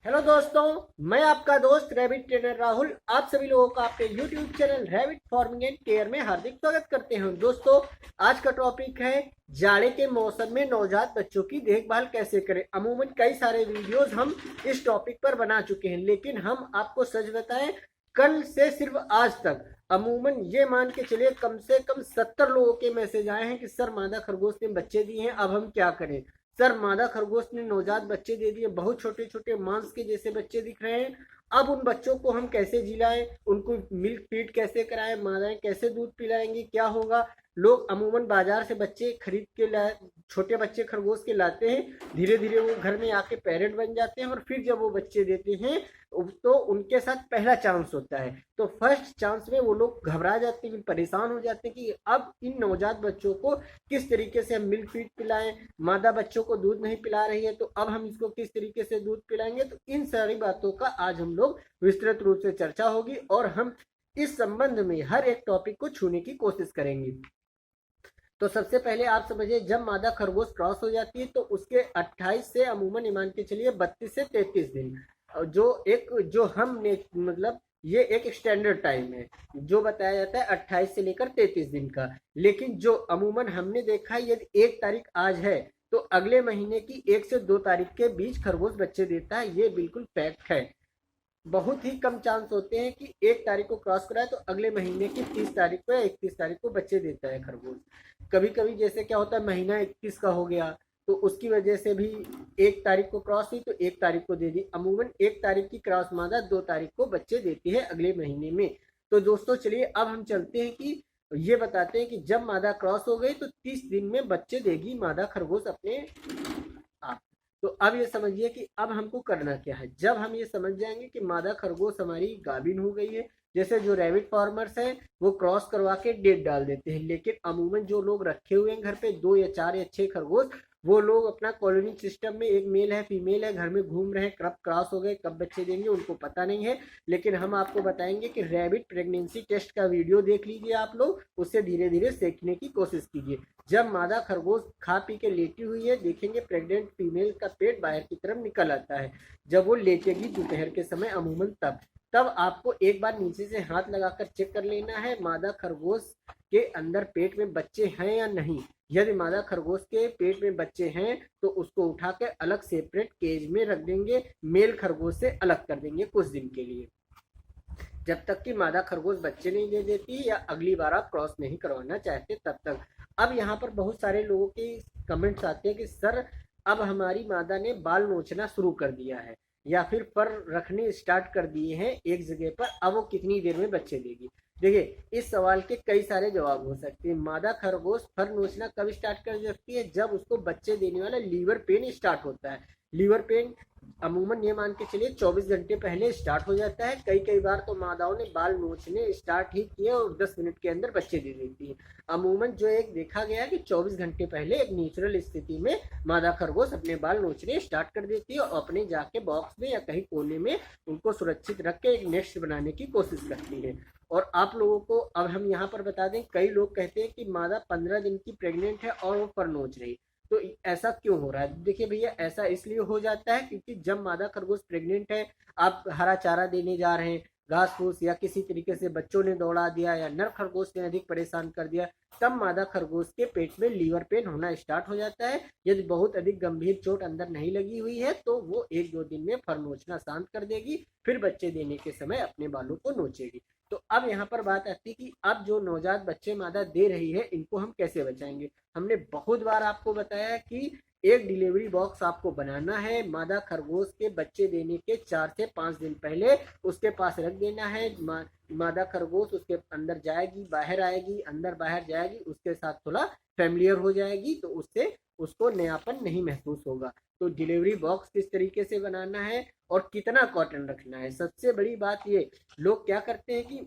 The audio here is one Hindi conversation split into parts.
हेलो दोस्तों, मैं आपका दोस्त रैबिट ट्रेनर राहुल आप सभी लोगों का आपके YouTube channel rabbit farming and care में हार्दिक स्वागत करते हैं। दोस्तों, आज का टॉपिक है जाड़े के मौसम में नवजात बच्चों की देखभाल कैसे करें। अमूमन कई सारे वीडियोस हम इस टॉपिक पर बना चुके हैं, लेकिन हम आपको सच बताएं, कल से सिर्फ आज तक अमूमन ये मान के चलिए कम से कम 70 लोगों के मैसेज आए हैं कि सर मादा खरगोश ने बच्चे दिए हैं, अब हम क्या करें। सर मादा खरगोश ने नवजात बच्चे दे दिए, बहुत छोटे छोटे मांस के जैसे बच्चे दिख रहे हैं। अब उन बच्चों को हम कैसे जिलाएं, उनको मिल्क फीड कैसे कराएं, मादाएं कैसे दूध पिलाएंगी, क्या होगा। लोग अमूमन बाजार से बच्चे खरीद के ला छोटे बच्चे खरगोश के लाते हैं, धीरे धीरे वो घर में आके पेरेंट बन जाते हैं और फिर जब वो बच्चे देते हैं तो उनके साथ पहला चांस होता है। तो फर्स्ट चांस में वो लोग घबरा जाते हैं, परेशान हो जाते हैं कि अब इन नवजात बच्चों को किस तरीके से हम मिल्क फीड पिलाएं। मादा बच्चों को दूध नहीं पिला रही है तो अब हम इसको किस तरीके से दूध पिलाएंगे। तो इन सारी बातों का आज हम लोग विस्तृत रूप से चर्चा होगी और हम इस संबंध में हर एक टॉपिक को छूने की कोशिश करेंगे। तो सबसे पहले आप समझिए, जब मादा खरगोश क्रॉस हो जाती है तो उसके 28 से अमूमन मान के चलिए 32 से 33 दिन जो हमने मतलब ये एक स्टैंडर्ड टाइम है जो बताया जाता है 28 से लेकर 33 दिन का। लेकिन जो अमूमन हमने देखा है, यदि 1 तारीख आज है तो अगले महीने की 1 से 2 तारीख के बीच खरगोश बच्चे देता है। ये बिल्कुल फैक्ट है। बहुत ही कम चांस होते हैं कि 1 तारीख को क्रॉस कराए तो अगले महीने की 30 तारीख को या 31 तारीख को बच्चे देता है खरगोश। कभी कभी जैसे क्या होता है, महीना 21 का हो गया तो उसकी वजह से भी 1 तारीख को क्रॉस हुई तो 1 तारीख को दे दी। अमूमन 1 तारीख की क्रॉस मादा 2 तारीख को बच्चे देती है अगले महीने में। तो दोस्तों चलिए अब हम चलते हैं कि ये बताते हैं कि जब मादा क्रॉस हो गई तो 30 दिन में बच्चे देगी मादा खरगोश अपने आप। तो अब ये समझिए कि अब हमको करना क्या है। जब हम ये समझ जाएंगे कि मादा खरगोश हमारी गाभिन हो गई है, जैसे जो रैबिट फार्मर्स हैं वो क्रॉस करवा के डेट डाल देते हैं, लेकिन अमूमन जो लोग रखे हुए हैं घर पे 2 या 4 या 6 खरगोश, वो लोग अपना कॉलोनी सिस्टम में एक मेल है फीमेल है घर में घूम रहे हैं, कब क्रॉस हो गए कब बच्चे देंगे उनको पता नहीं है। लेकिन हम आपको बताएंगे कि रैबिट प्रेगनेंसी टेस्ट का वीडियो देख लीजिए आप लोग, उससे धीरे धीरे सीखने की कोशिश कीजिए। जब मादा खरगोश खा पी के लेटी हुई है, देखेंगे प्रेग्नेंट फीमेल का पेट बाहर की तरफ निकल आता है। जब वो लेटेगी दोपहर के समय अमूमन तब आपको एक बार नीचे से हाथ लगाकर चेक कर लेना है मादा खरगोश के अंदर पेट में बच्चे हैं या नहीं। यदि मादा खरगोश के पेट में बच्चे हैं तो उसको उठा के अलग सेपरेट केज में रख देंगे, मेल खरगोश से अलग कर देंगे कुछ दिन के लिए, जब तक कि मादा खरगोश बच्चे नहीं दे देती या अगली बार आप क्रॉस नहीं करवाना चाहते तब तक। अब यहाँ पर बहुत सारे लोगों के कमेंट्स आते हैं कि सर अब हमारी मादा ने बाल नोचना शुरू कर दिया है या फिर पर रखने स्टार्ट कर दिए हैं एक जगह पर, अब वो कितनी देर में बच्चे देगी। देखिए, इस सवाल के कई सारे जवाब हो सकते हैं। मादा खरगोश फर नोचना कब स्टार्ट कर सकती है? जब उसको बच्चे देने वाला लीवर पेन स्टार्ट होता है। लीवर पेन अमूमन ये मान के चलिए 24 घंटे पहले स्टार्ट हो जाता है। कई कई बार तो मादाओं ने बाल नोचने स्टार्ट ही किए और 10 मिनट के अंदर बच्चे दे देती है। अमूमन जो एक देखा गया है कि 24 घंटे पहले एक नेचुरल स्थिति में मादा खरगोश अपने बाल नोचने स्टार्ट कर देती है और अपने जाके बॉक्स में या कहीं कोने में उनको सुरक्षित रख के एक नेस्ट बनाने की कोशिश करती है। और आप लोगों को अब हम यहाँ पर बता दें, कई लोग कहते हैं कि मादा 15 दिन की प्रेग्नेंट है और वो पर नोच रही, तो ऐसा क्यों हो रहा है? देखिए भैया, ऐसा इसलिए हो जाता है क्योंकि जब मादा खरगोश प्रेग्नेंट है, आप हरा चारा देने जा रहे हैं, घास फूस या किसी तरीके से बच्चों ने दौड़ा दिया या नर खरगोश ने अधिक परेशान कर दिया, तब मादा खरगोश के पेट में लीवर पेन होना स्टार्ट हो जाता है। यदि बहुत अधिक गंभीर चोट अंदर नहीं लगी हुई है तो वो 1-2 दिन में फर नोचना शांत कर देगी, फिर बच्चे देने के समय अपने बालों को नोचेगी। तो अब यहाँ पर बात आती है कि अब जो नवजात बच्चे मादा दे रही है इनको हम कैसे बचाएंगे। हमने बहुत बार आपको बताया कि एक डिलीवरी बॉक्स आपको बनाना है, मादा खरगोश के बच्चे देने के 4 से 5 दिन पहले उसके पास रख देना है। मादा खरगोश उसके अंदर जाएगी, बाहर आएगी, अंदर बाहर जाएगी, उसके साथ थोड़ा फैमिलियर हो जाएगी तो उससे उसको नयापन नहीं महसूस होगा। तो डिलीवरी बॉक्स किस तरीके से बनाना है और कितना कॉटन रखना है। सबसे बड़ी बात ये, लोग क्या करते हैं कि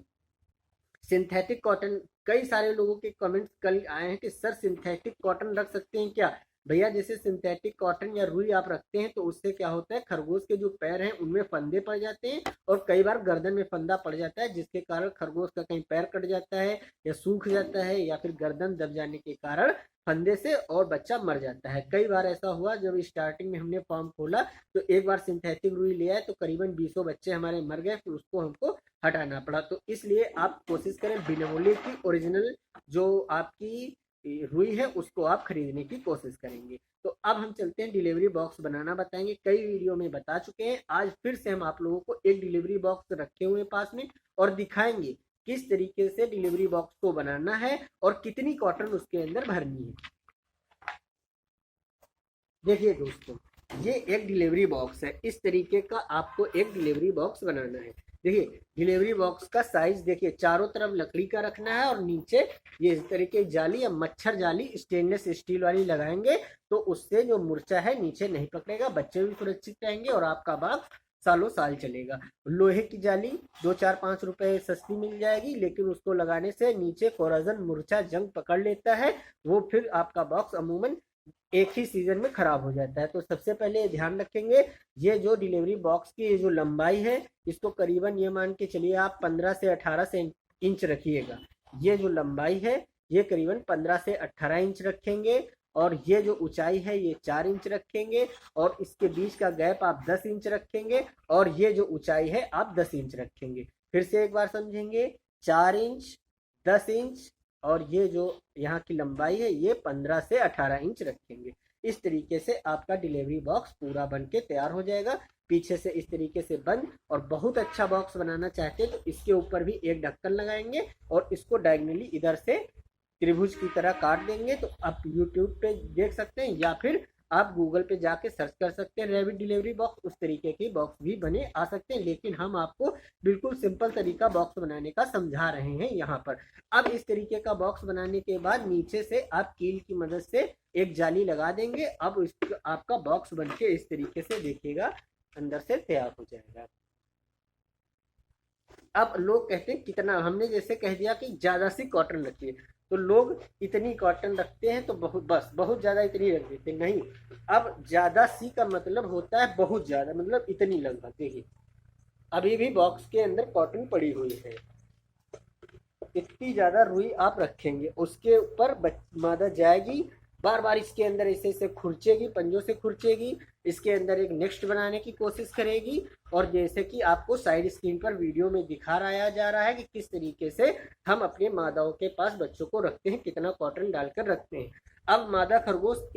सिंथेटिक कॉटन, कई सारे लोगों के कमेंट्स कल आए हैं कि सर सिंथेटिक कॉटन रख सकते हैं क्या? भैया जैसे सिंथेटिक कॉटन या रुई आप रखते हैं तो उससे क्या होता है, खरगोश के जो पैर हैं उनमें फंदे पड़ जाते हैं और कई बार गर्दन में फंदा पड़ जाता है, जिसके कारण खरगोश का कहीं पैर कट जाता है या सूख जाता है या फिर गर्दन दब जाने के कारण फंदे से और बच्चा मर जाता है। कई बार ऐसा हुआ, जब स्टार्टिंग में हमने फार्म खोला तो एक बार सिंथेटिक रुई ले आए तो करीबन 20 बच्चे हमारे मर गए, फिर उसको हमको हटाना पड़ा। तो इसलिए आप कोशिश करें बिनोले की ओरिजिनल जो आपकी रुई है उसको आप खरीदने की कोशिश करेंगे। तो अब हम चलते हैं डिलीवरी बॉक्स बनाना बताएंगे। कई वीडियो में बता चुके हैं, आज फिर से हम आप लोगों को एक डिलीवरी बॉक्स रखे हुए पास में और दिखाएंगे किस तरीके से डिलीवरी बॉक्स को बनाना है और कितनी कॉटन उसके अंदर भरनी है। देखिए दोस्तों, ये एक डिलीवरी बॉक्स है, इस तरीके का आपको एक डिलीवरी बॉक्स बनाना है। देखिए डिलीवरी बॉक्स का साइज देखिए, चारों तरफ लकड़ी का रखना है और नीचे ये इस तरीके जाली या मच्छर जाली स्टेनलेस स्टील वाली लगाएंगे तो उससे जो मुर्चा है नीचे नहीं पकड़ेगा, बच्चे भी सुरक्षित रहेंगे और आपका बाग सालों साल चलेगा। लोहे की जाली 2 4 5 रुपए सस्ती मिल जाएगी, लेकिन उसको लगाने से नीचे कोराजन मुर्चा जंग पकड़ लेता है, वो फिर आपका बॉक्स अमूमन एक ही सीजन में खराब हो जाता है। तो सबसे पहले ध्यान रखेंगे, ये जो डिलीवरी बॉक्स की जो लंबाई है इसको करीबन ये मान के चलिए आप 15 से 18 इंच रखिएगा। ये जो लंबाई है ये करीबन 15 से 18 इंच रखेंगे और ये जो ऊंचाई है ये 4 इंच रखेंगे और इसके बीच का गैप आप 10 इंच रखेंगे और ये जो ऊंचाई है आप 10 इंच रखेंगे। फिर से एक बार समझेंगे, 4 इंच, 10 इंच और ये जो यहाँ की लंबाई है ये 15 से 18 इंच रखेंगे। इस तरीके से आपका डिलीवरी बॉक्स पूरा बन के तैयार हो जाएगा, पीछे से इस तरीके से बंद। और बहुत अच्छा बॉक्स बनाना चाहते हैं तो इसके ऊपर भी एक ढक्कन लगाएंगे और इसको डायगनली इधर से त्रिभुज की तरह काट देंगे। तो आप यूट्यूब पे देख सकते हैं या फिर आप गूगल पे जाके सर्च कर सकते हैं रैबिट डिलीवरी बॉक्स, उस तरीके के बॉक्स भी बने आ सकते हैं, लेकिन हम आपको बिल्कुल सिंपल तरीका बॉक्स बनाने का समझा रहे हैं यहाँ पर। अब इस तरीके का बॉक्स बनाने के बाद नीचे से आप कील की मदद से एक जाली लगा देंगे। अब आपका बॉक्स बनके इस तरीके से देखिएगा अंदर से तैयार हो जाएगा। अब लोग कहते हैं कितना, हमने जैसे कह दिया कि ज्यादा सी कॉटन रखिए, तो लोग इतनी कॉटन रखते हैं तो बहुत ज्यादा इतनी रख देते नहीं। अब ज्यादा सी का मतलब होता है बहुत ज्यादा, मतलब इतनी लगभग। देखिए अभी भी बॉक्स के अंदर कॉटन पड़ी हुई है, इतनी ज्यादा रुई आप रखेंगे उसके ऊपर मादा जाएगी, बार बार इसके अंदर ऐसे ऐसे खुरचेगी, पंजों से खुरचेगी, इसके अंदर एक नेक्स्ट बनाने की कोशिश करेगी। और जैसे कि आपको साइड स्क्रीन पर वीडियो में दिखा रहा जा रहा है कि किस तरीके से हम अपने मादाओं के पास बच्चों को रखते हैं, कितना कॉटन डालकर रखते हैं। अब मादा खरगोश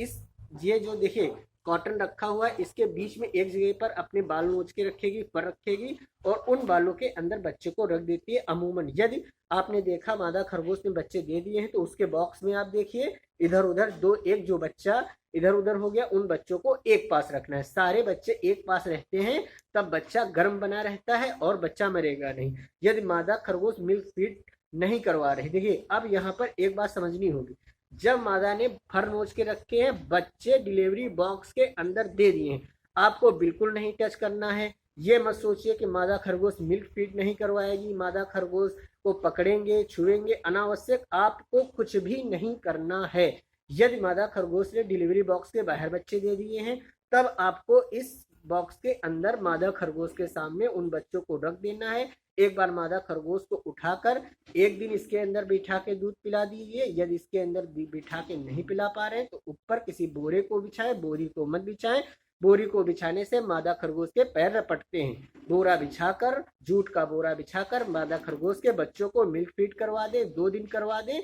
ये जो देखिए कॉटन रखा हुआ है इसके बीच में एक जगह पर अपने बाल नोच के रखेगी, पर रखेगी और उन बालों के अंदर बच्चे को रख देती है। अमूमन यदि आपने देखा मादा खरगोश ने बच्चे दे दिए हैं तो उसके बॉक्स में आप देखिए इधर उधर दो, एक जो बच्चा इधर उधर हो गया, उन बच्चों को एक पास रखना है। सारे बच्चे एक पास रहते हैं तब बच्चा गर्म बना रहता है और बच्चा मरेगा नहीं। यदि मादा खरगोश मिल्क फीड नहीं करवा रहे, देखिए अब यहाँ पर एक बात समझनी होगी, जब मादा ने फर नोच के रखे हैं, बच्चे डिलीवरी बॉक्स के अंदर दे दिए हैं, आपको बिल्कुल नहीं टच करना है। ये मत सोचिए कि मादा खरगोश मिल्क फीड नहीं करवाएगी, मादा खरगोश को पकड़ेंगे छुएंगे, अनावश्यक आपको कुछ भी नहीं करना है। यदि मादा खरगोश ने डिलीवरी बॉक्स के बाहर बच्चे दे दिए हैं तब आपको इस बॉक्स के अंदर मादा खरगोश के सामने उन बच्चों को रख देना है। एक बार मादा खरगोश को उठाकर एक दिन इसके अंदर बिठा के दूध पिला दीजिए। यदि इसके अंदर बिठा के नहीं पिला पा रहे हैं तो ऊपर किसी बोरे को बिछाएं, बोरी को मत बिछाएं। बोरी को बिछाने से मादा खरगोश के पैर रपटते हैं। बोरा बिछाकर, जूट का बोरा बिछाकर मादा खरगोश के बच्चों को मिल्क फीड करवा दें, 2 दिन करवा दें,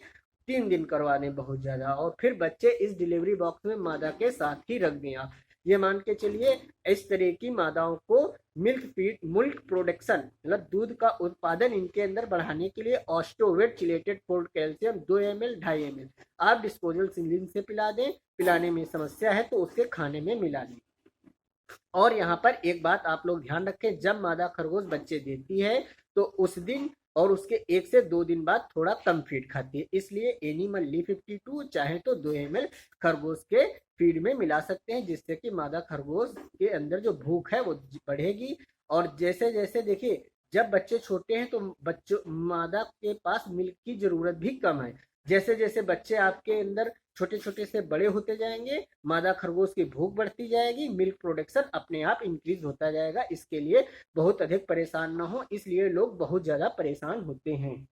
3 दिन करवा दें बहुत ज्यादा, और फिर बच्चे इस डिलीवरी बॉक्स में मादा के साथ ही रख दें। आप ये मान के चलिए इस तरह की मादाओं को मिल्क फीड, मिल्क प्रोडक्शन मतलब दूध का उत्पादन इनके अंदर बढ़ाने के लिए Ostovet chelated fold calcium 2 ml 2.5 ml आप डिस्पोजल सिलिंडर से पिला दें। पिलाने में समस्या है तो उसके खाने में मिला लें। और यहाँ पर एक बात आप लोग ध्यान रखें, जब मादा खरगोश बच्चे देती है तो उस दिन और उसके 1 से 2 दिन बाद थोड़ा कम फीड खाती है, इसलिए एनिमल ली 52 चाहे तो 2 ml खरगोश के फीड में मिला सकते हैं, जिससे कि मादा खरगोश के अंदर जो भूख है वो बढ़ेगी। और जैसे जैसे देखिए जब बच्चे छोटे हैं तो बच्चों मादा के पास मिल्क की जरूरत भी कम है। जैसे जैसे बच्चे आपके अंदर छोटे छोटे से बड़े होते जाएंगे, मादा खरगोश की भूख बढ़ती जाएगी, मिल्क प्रोडक्शन अपने आप इंक्रीज होता जाएगा। इसके लिए बहुत अधिक परेशान ना हो, इसलिए लोग बहुत ज्यादा परेशान होते हैं।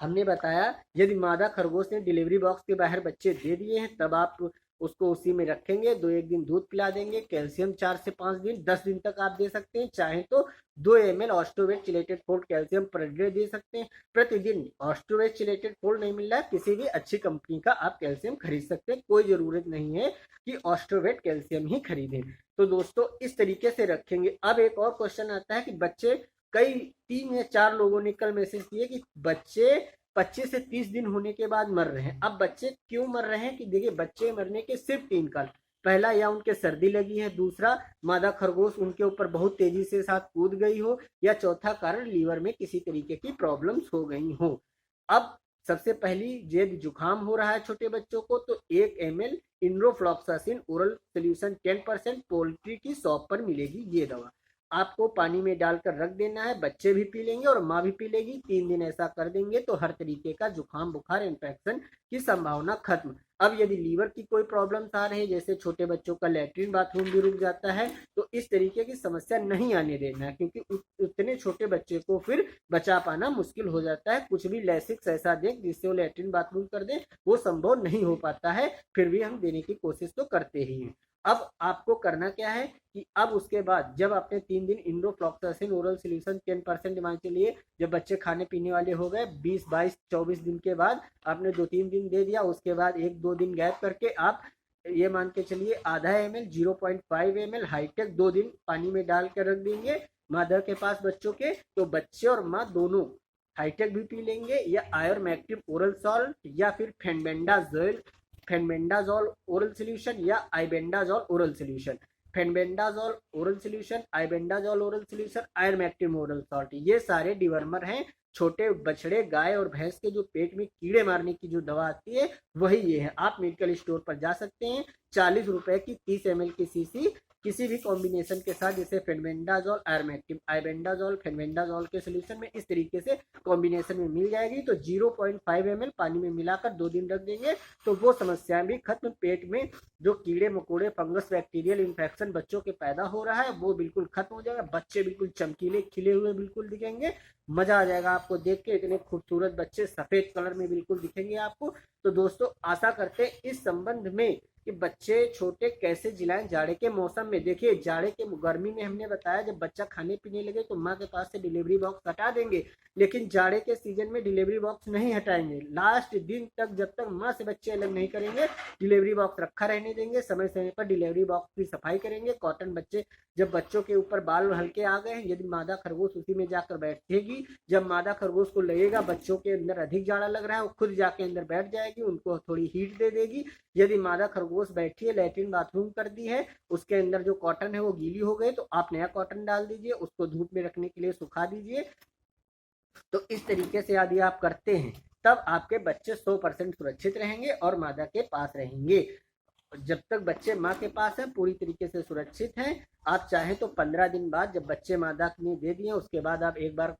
हमने बताया यदि मादा खरगोश ने डिलीवरी बॉक्स के बाहर बच्चे दे दिए हैं तब आप उसको उसी में रखेंगे, 2-1 दिन दूध पिला देंगे, कैल्शियम 4 से 5 दिन 10 दिन तक आप दे सकते हैं। चाहे तो 2 ml Ostrovet chelated fold calcium per day दे सकते हैं प्रतिदिन। ऑस्ट्रोवेट चिलेटेड फोल्ड नहीं मिल रहा है, किसी भी अच्छी कंपनी का आप कैल्शियम खरीद सकते हैं, कोई जरूरत नहीं है कि ऑस्ट्रोवेट कैल्शियम ही खरीदें। तो दोस्तों इस तरीके से रखेंगे। अब एक और क्वेश्चन आता है कि बच्चे, कई 3 या 4 लोगों ने कल मैसेज किए कि बच्चे 25 से 30 दिन होने के बाद मर रहे हैं। अब बच्चे क्यों मर रहे हैं कि देखिए, बच्चे मरने के सिर्फ 3 कारण। पहला, या उनके सर्दी लगी है, दूसरा मादा खरगोश उनके ऊपर बहुत तेजी से साथ कूद गई हो, या चौथा कारण लीवर में किसी तरीके की प्रॉब्लम्स हो गई हो। अब सबसे पहली, यदि जुकाम हो रहा है छोटे बच्चों को तो 1 ml इंड्रोफ्लॉक्सासिन ओरल सोल्यूशन 10% पोल्ट्री की शॉप पर मिलेगी। ये दवा आपको पानी में डालकर रख देना है, बच्चे भी पी लेंगे और माँ भी पी लेगी। 3 दिन ऐसा कर देंगे तो हर तरीके का जुकाम, बुखार, इन्फेक्शन की संभावना खत्म। अब यदि लीवर की कोई प्रॉब्लम्स आ रही है, जैसे छोटे बच्चों का लैट्रिन बाथरूम भी रुक जाता है, तो इस तरीके की समस्या नहीं आने देना है, क्योंकि उतने छोटे बच्चे को फिर बचा पाना मुश्किल हो जाता है। कुछ भी लैसिक्स ऐसा दें जिससे वो लैट्रिन बाथरूम कर दे, वो संभव नहीं हो पाता है, फिर भी हम देने की कोशिश तो करते ही हैं। अब आपको करना क्या है कि अब उसके बाद जब आपने 3 दिन इंडोफ्लॉक्सासिन ओरल सोल्यूशन 10% मान के लिए, जब बच्चे खाने पीने वाले हो गए 20, 22, 24 दिन के बाद आपने 2-3 दिन दे दिया, उसके बाद 1-2 दिन गैप करके आप ये मान के चलिए आधा ml 0.5 ml हाईटेक 2 दिन पानी में डाल कर रख देंगे मादा के पास बच्चों के, तो बच्चे और माँ दोनों हाईटेक भी पी लेंगे, या आयोरमैक्टिव ओरल सॉल्ट, या फिर फेनबेंडाजोल ओरल सोल्यूशन, या albendazole oral solution. Fenbendazole oral solution, albendazole oral solution, ivermectin oral salt, ये सारे डिवर्मर हैं। छोटे बछड़े, गाय और भैंस के जो पेट में कीड़े मारने की जो दवा आती है वही ये है। आप मेडिकल स्टोर पर जा सकते हैं, 40 रुपए की 30 ml की शीशी किसी भी कॉम्बिनेशन के साथ, जैसे फेनबेंडाजोल, आयोरमैक्टिव, आइबेंडाजोल, फेनबेंडाजोल के सोल्यूशन में इस तरीके से कॉम्बिनेशन में मिल जाएगी। तो 0.5 ml पानी में मिलाकर 2 दिन रख देंगे तो वो समस्याएं भी खत्म। पेट में जो कीड़े मकोड़े, फंगस, बैक्टीरियल इन्फेक्शन बच्चों के पैदा हो रहा है वो बिल्कुल खत्म हो जाएगा। बच्चे बिल्कुल चमकीले खिले हुए बिल्कुल दिखेंगे, मजा आ जाएगा आपको देख के। इतने खूबसूरत बच्चे सफेद कलर में बिल्कुल दिखेंगे आपको। तो दोस्तों आशा करते हैं इस संबंध में कि बच्चे छोटे कैसे जिलाएं जाड़े के मौसम में। देखिए, जाड़े के गर्मी में हमने बताया जब बच्चा खाने पीने लगे तो माँ के पास से डिलीवरी बॉक्स हटा देंगे, लेकिन जाड़े के सीजन में डिलीवरी बॉक्स नहीं हटाएंगे। लास्ट दिन तक जब तक माँ से बच्चे अलग नहीं करेंगे डिलीवरी बॉक्स रखा रहने देंगे। समय समय पर डिलीवरी बॉक्स की सफाई करेंगे। कॉटन बच्चे, जब बच्चों के ऊपर बाल हल्के आ गए हैं, यदि मादा खरगोश उसी में जाकर बैठेगी, जब मादा खरगोश को लगेगा बच्चों के अंदर अधिक जाड़ा लग रहा है, वो खुद जाके अंदर बैठ जाएगी, उनको थोड़ी हीट दे देगी। यदि मादा खरगोश बैठी है, लैट्रिन बाथरूम कर दी है, उसके अंदर जो कॉटन है वो गीली हो गई, तो आप नया कॉटन डाल दीजिए, उसको धूप में रखने के लिए सुखा दीजिए। तो इस तरीके से यदि आप करते हैं तब आपके बच्चे 100% सुरक्षित रहेंगे और मादा के पास रहेंगे। जब तक बच्चे माँ के पास है पूरी तरीके से सुरक्षित हैं। आप चाहें तो 15 दिन बाद जब बच्चे मादा ने दे दिए उसके बाद आप एक बार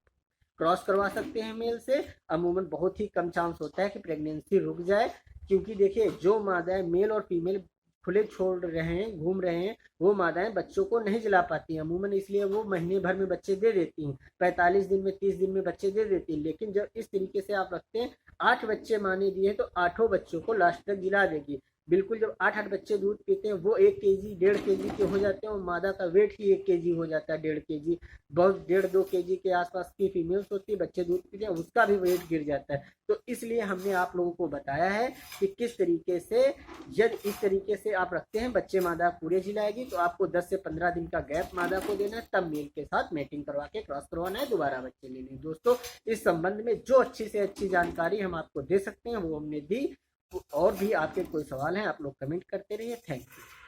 क्रॉस करवा सकते हैं मेल से। अमूमन बहुत ही कम चांस होता है कि प्रेगनेंसी रुक जाए, क्योंकि देखिए जो मादाएं मेल और फीमेल खुले छोड़ रहे हैं, घूम रहे हैं, वो मादाएं बच्चों को नहीं जिला पाती हैं अमूमन, इसलिए वो महीने भर में बच्चे दे देती हैं, 45 दिन में, 30 दिन में बच्चे दे देती हैं। लेकिन जब इस तरीके से आप रखते हैं, 8 बच्चे माने दिए तो 8 बच्चों को लास्ट तक जिला देगी। बिल्कुल जब 8 बच्चे दूध पीते हैं वो 1 kg 1.5 kg के हो जाते हैं और मादा का वेट ही 1 kg हो जाता है, 1.5 kg। बहुत 1.5-2 kg के आसपास की फीमेल्स होती है, बच्चे दूध पीते हैं, उसका भी वेट गिर जाता है। तो इसलिए हमने आप लोगों को बताया है कि किस तरीके से, यदि इस तरीके से आप रखते हैं बच्चे मादा पूरे जिलाएगी, तो आपको 10 से 15 दिन का गैप मादा को देना है, तब मेल के साथ मैटिंग करवा के क्रॉस करवाना है, दोबारा बच्चे लेने। दोस्तों इस संबंध में जो अच्छी से अच्छी जानकारी हम आपको दे सकते हैं वो हमने दी। और भी आपके कोई सवाल है आप लोग कमेंट करते रहिए। Thank you.